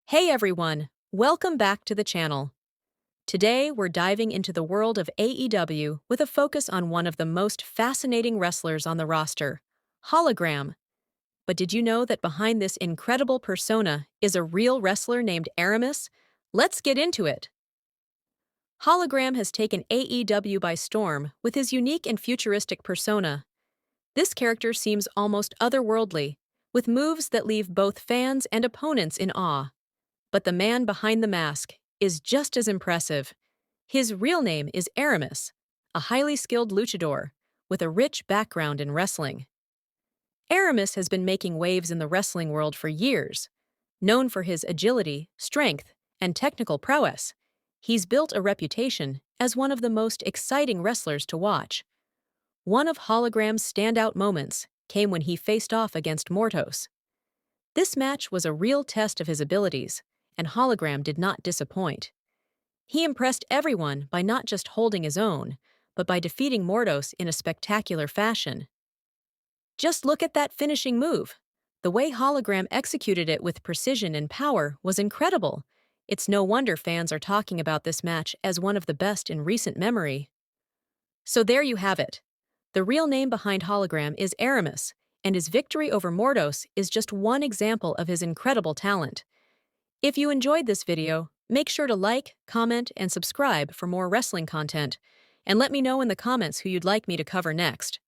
Hey everyone, welcome back to the channel. Today we're diving into the world of AEW with a focus on one of the most fascinating wrestlers on the roster, Hologram. But did you know that behind this incredible persona is a real wrestler named Aramis? Let's get into it. Hologram has taken AEW by storm with his unique and futuristic persona. This character seems almost otherworldly, with moves that leave both fans and opponents in awe. But the man behind the mask is just as impressive. His real name is Aramis, a highly skilled luchador with a rich background in wrestling. Aramis has been making waves in the wrestling world for years. Known for his agility, strength, and technical prowess, he's built a reputation as one of the most exciting wrestlers to watch. One of Hologram's standout moments came when he faced off against Mortos. This match was a real test of his abilities, and Hologram did not disappoint. He impressed everyone by not just holding his own, but by defeating Mortos in a spectacular fashion. Just look at that finishing move. The way Hologram executed it with precision and power was incredible. It's no wonder fans are talking about this match as one of the best in recent memory. So there you have it. The real name behind Hologram is Aramis, and his victory over Mortos is just one example of his incredible talent. If you enjoyed this video, make sure to like, comment, and subscribe for more wrestling content, and let me know in the comments who you'd like me to cover next.